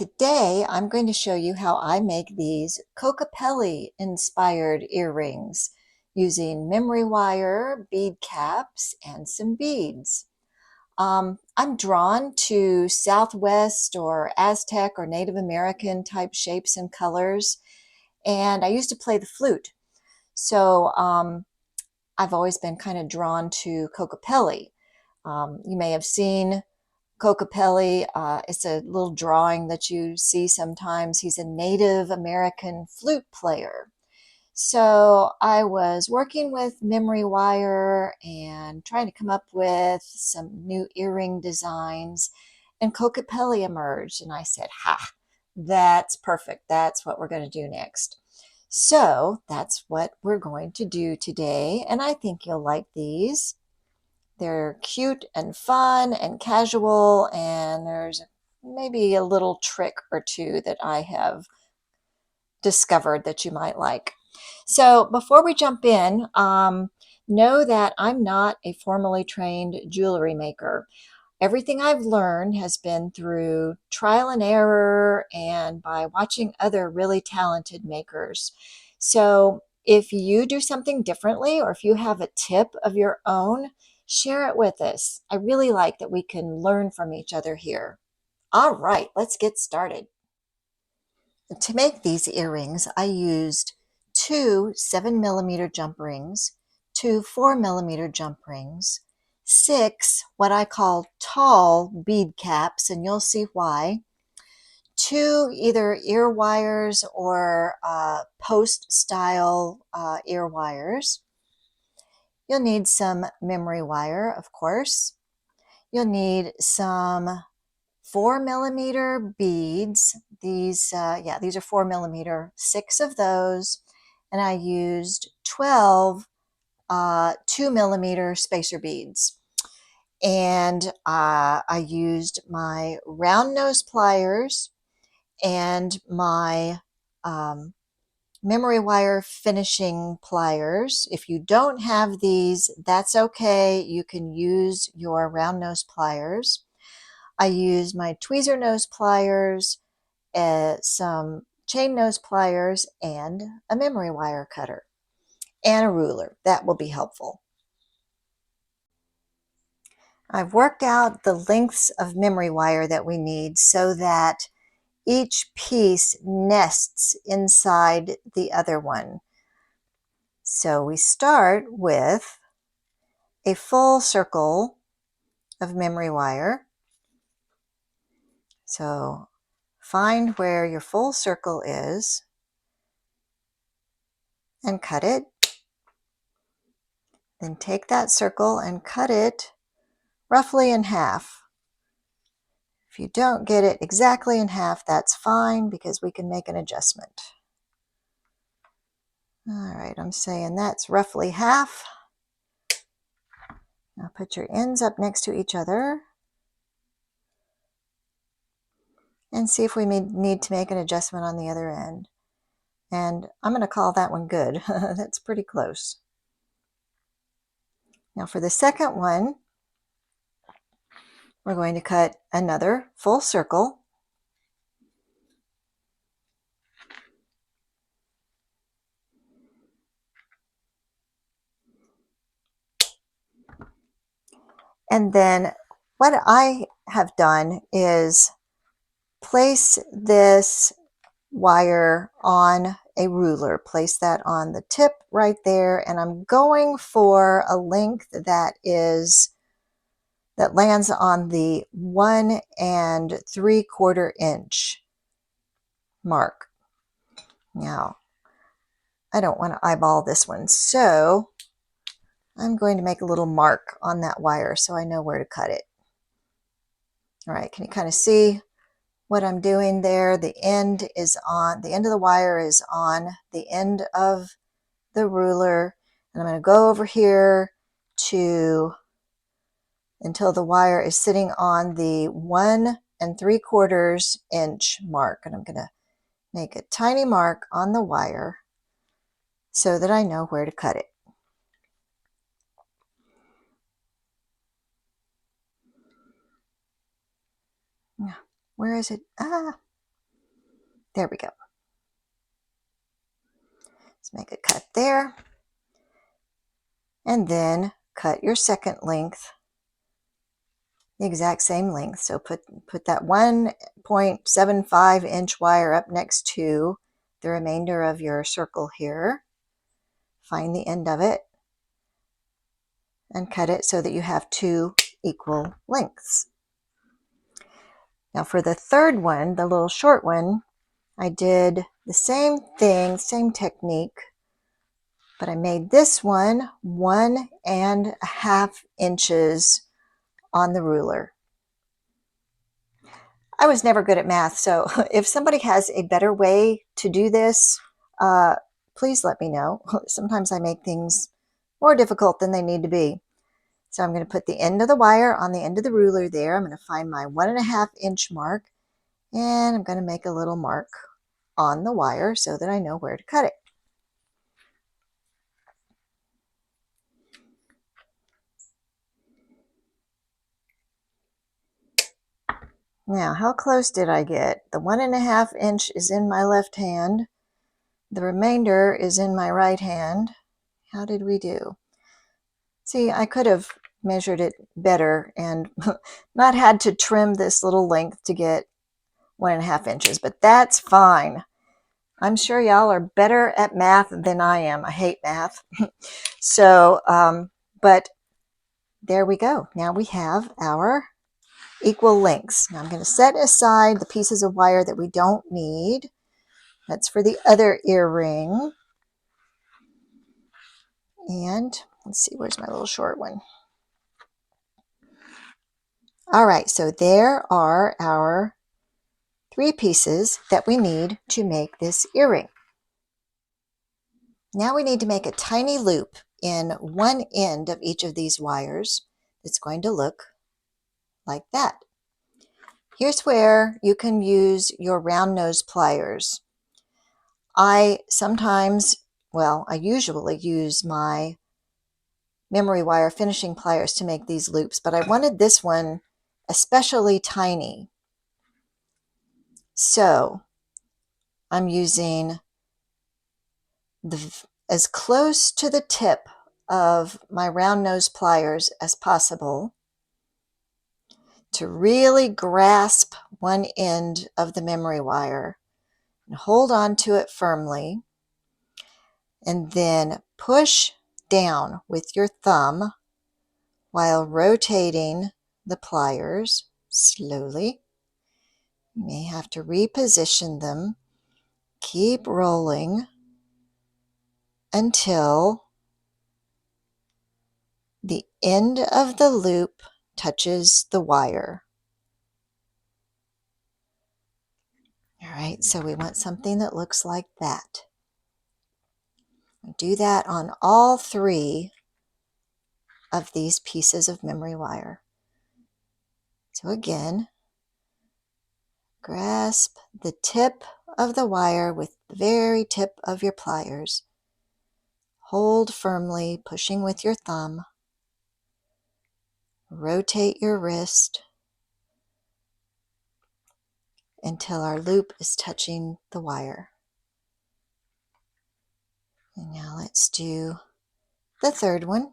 Today, I'm going to show you how I make these Kokopelli-inspired earrings using memory wire, bead caps, and some beads. I'm drawn to Southwest or Aztec or Native American type shapes and colors, and I used to play the flute. So I've always been kind of drawn to Kokopelli. You may have seen Kokopelli. It's a little drawing that you see sometimes. He's a Native American flute player. So I was working with memory wire and trying to come up with some new earring designs, and Kokopelli emerged, and I said, ha, that's perfect. That's what we're going to do next. So that's what we're going to do today, and I think you'll like these. They're cute and fun and casual, and there's maybe a little trick or two that I have discovered that you might like. So before we jump in, know that I'm not a formally trained jewelry maker. Everything I've learned has been through trial and error and by watching other really talented makers. So if you do something differently or if you have a tip of your own, share it with us. I really like that we can learn from each other here. All right, let's get started. To make these earrings, I used two 7mm jump rings, two 4mm jump rings, six what I call tall bead caps, and you'll see why, two either ear wires or post style ear wires. You'll need some memory wire, of course. You'll need some 4mm beads. These are 4mm, six of those, and I used 12 2mm spacer beads. And I used my round nose pliers and my memory wire finishing pliers. If you don't have these, that's okay. You can use your round nose pliers. I used my tweezer nose pliers, some chain nose pliers, and a memory wire cutter, and a ruler. That will be helpful. I've worked out the lengths of memory wire that we need so that each piece nests inside the other one. So we start with a full circle of memory wire. So find where your full circle is and cut it. Then take that circle and cut it roughly in half. If you don't get it exactly in half, that's fine because we can make an adjustment. All right, I'm saying that's roughly half. Now put your ends up next to each other and see if we need to make an adjustment on the other end. And I'm going to call that one good. That's pretty close. Now for the second one, we're going to cut another full circle. And then what I have done is place this wire on a ruler. Place that on the tip right there, and I'm going for a length that lands on the 1 3/4 inch mark. Now, I don't want to eyeball this one, so I'm going to make a little mark on that wire so I know where to cut it. All right, can you kind of see what I'm doing there? The end of the wire is on the end of the ruler, and I'm going to go over here until the wire is sitting on the 1 3/4 inch mark, and I'm going to make a tiny mark on the wire so that I know where to cut it. Where is it? There we go. Let's make a cut there. And then cut your second length, the exact same length. So put that 1.75 inch wire up next to the remainder of your circle here. Find the end of it and cut it so that you have 2 equal lengths. Now for the third one, the little short one, I did the same thing, same technique, but I made this one 1.5 inches on the ruler. I was never good at math, so if somebody has a better way to do this, please let me know. Sometimes I make things more difficult than they need to be. So I'm going to put the end of the wire on the end of the ruler there. I'm going to find my 1.5 inch mark, and I'm going to make a little mark on the wire so that I know where to cut it. Now, how close did I get? The 1.5 inch is in my left hand. The remainder is in my right hand. How did we do? See, I could have measured it better and not had to trim this little length to get 1.5 inches, but that's fine. I'm sure y'all are better at math than I am. I hate math. So, but there we go. Now we have our equal lengths. Now I'm going to set aside the pieces of wire that we don't need. That's for the other earring. And let's see, where's my little short one? All right, so there are our 3 pieces that we need to make this earring. Now we need to make a tiny loop in one end of each of these wires that's going to look like that. Here's where you can use your round nose pliers. I usually use my memory wire finishing pliers to make these loops, but I wanted this one especially tiny. So I'm using as close to the tip of my round nose pliers as possible to really grasp one end of the memory wire and hold on to it firmly, and then push down with your thumb while rotating the pliers slowly. You may have to reposition them. Keep rolling until the end of the loop touches the wire. All right, so we want something that looks like that. Do that on all 3 of these pieces of memory wire. So again, grasp the tip of the wire with the very tip of your pliers. Hold firmly, pushing with your thumb. Rotate your wrist until our loop is touching the wire. And now let's do the third one.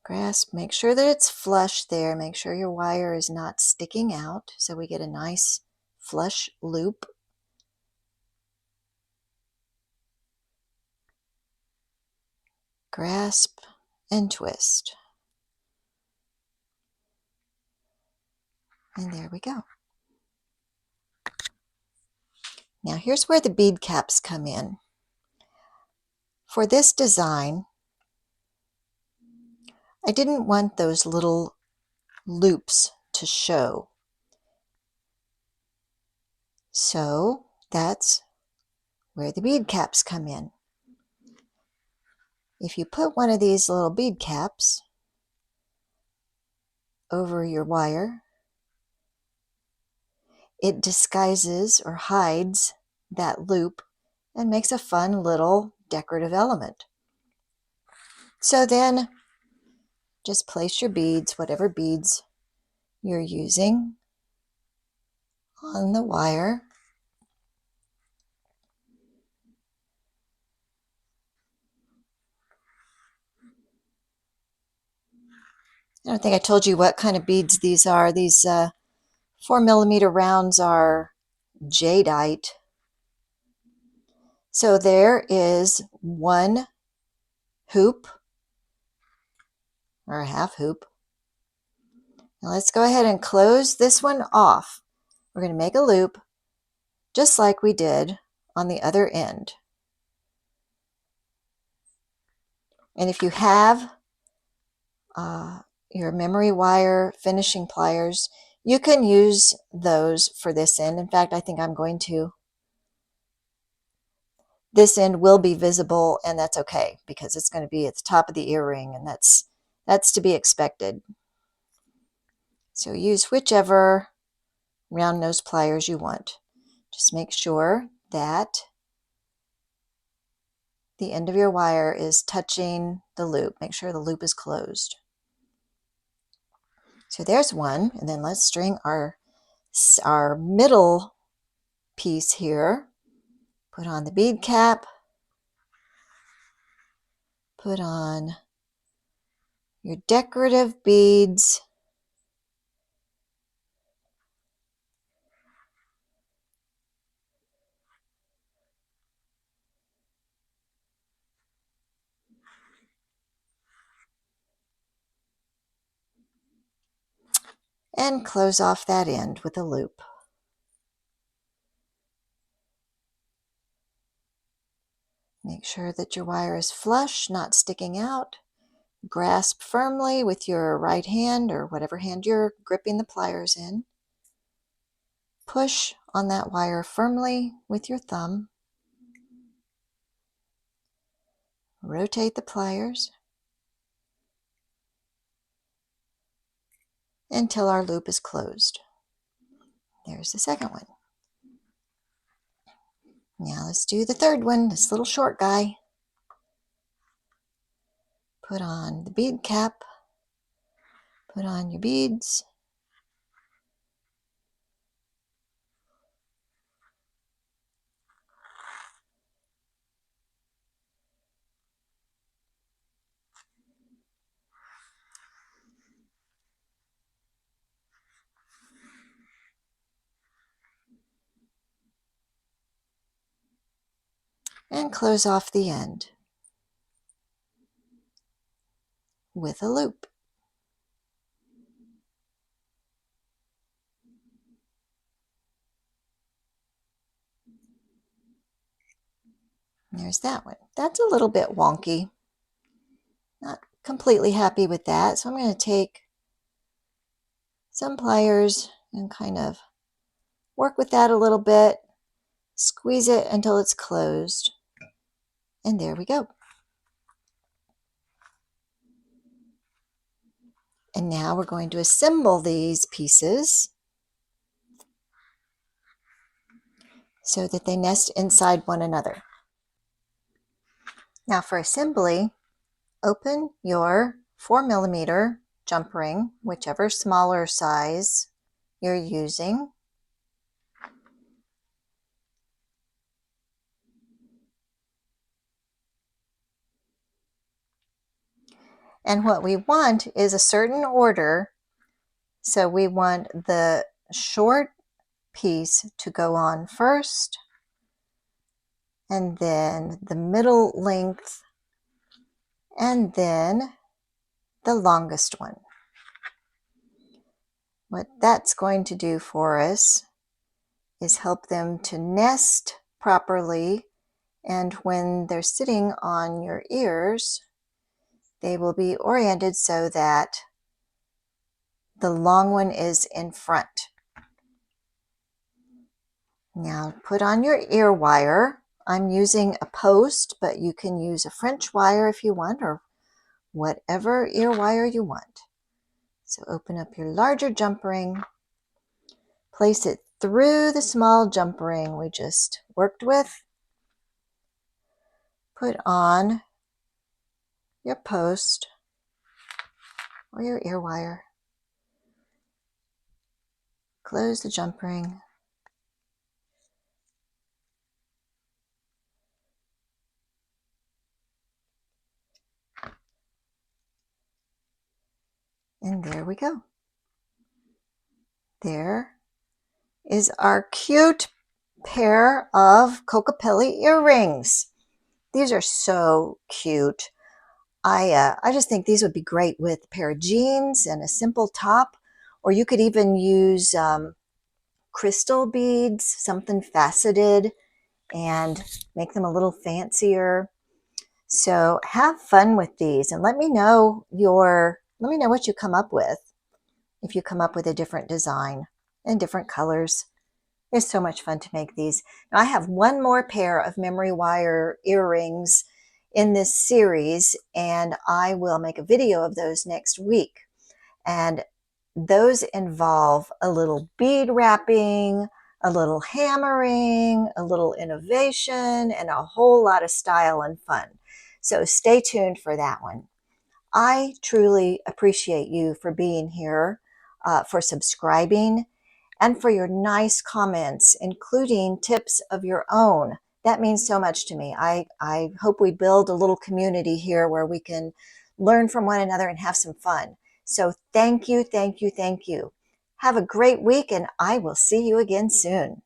Grasp, make sure that it's flush there. Make sure your wire is not sticking out so we get a nice flush loop. Grasp and twist. And there we go. Now here's where the bead caps come in. For this design, I didn't want those little loops to show. So that's where the bead caps come in. If you put one of these little bead caps over your wire, it disguises or hides that loop and makes a fun little decorative element. So then just place your beads, whatever beads you're using on the wire. I don't think I told you what kind of beads these are. These 4mm rounds are jadeite. So there is one hoop, or a half hoop. Now let's go ahead and close this one off. We're going to make a loop just like we did on the other end. And if you have your memory wire finishing pliers, you can use those for this end. In fact, I think I'm going to. This end will be visible, and that's okay because it's going to be at the top of the earring, and that's to be expected. So use whichever round nose pliers you want. Just make sure that the end of your wire is touching the loop. Make sure the loop is closed. So there's one, and then let's string our middle piece here. Put on the bead cap, put on your decorative beads, and close off that end with a loop. Make sure that your wire is flush, not sticking out. Grasp firmly with your right hand or whatever hand you're gripping the pliers in. Push on that wire firmly with your thumb. Rotate the pliers until our loop is closed. There's the second one. Now let's do the third one, this little short guy. Put on the bead cap, put on your beads, and close off the end with a loop. There's that one. That's a little bit wonky. Not completely happy with that, so I'm going to take some pliers and kind of work with that a little bit, squeeze it until it's closed, and there we go. And now we're going to assemble these pieces so that they nest inside one another. Now for assembly, open your 4mm jump ring, whichever smaller size you're using. And what we want is a certain order. So we want the short piece to go on first, and then the middle length, and then the longest one. What that's going to do for us is help them to nest properly, and when they're sitting on your ears, they will be oriented so that the long one is in front. Now put on your ear wire. I'm using a post, but you can use a French wire if you want, or whatever ear wire you want. So open up your larger jump ring, place it through the small jump ring we just worked with, put on your post or your ear wire, Close the jump ring. And there we go. There is our cute pair of Kokopelli earrings. These are so cute. I just think these would be great with a pair of jeans and a simple top, or you could even use crystal beads, something faceted, and make them a little fancier. So have fun with these and let me know what you come up with. If you come up with a different design and different colors. It's so much fun to make these. Now, I have one more pair of memory wire earrings in this series, and I will make a video of those next week. And those involve a little bead wrapping, a little hammering, a little innovation, and a whole lot of style and fun. So stay tuned for that one. I truly appreciate you for being here, for subscribing, and for your nice comments, including tips of your own. That means so much to me. I hope we build a little community here where we can learn from one another and have some fun. So thank you, thank you, thank you. Have a great week, and I will see you again soon.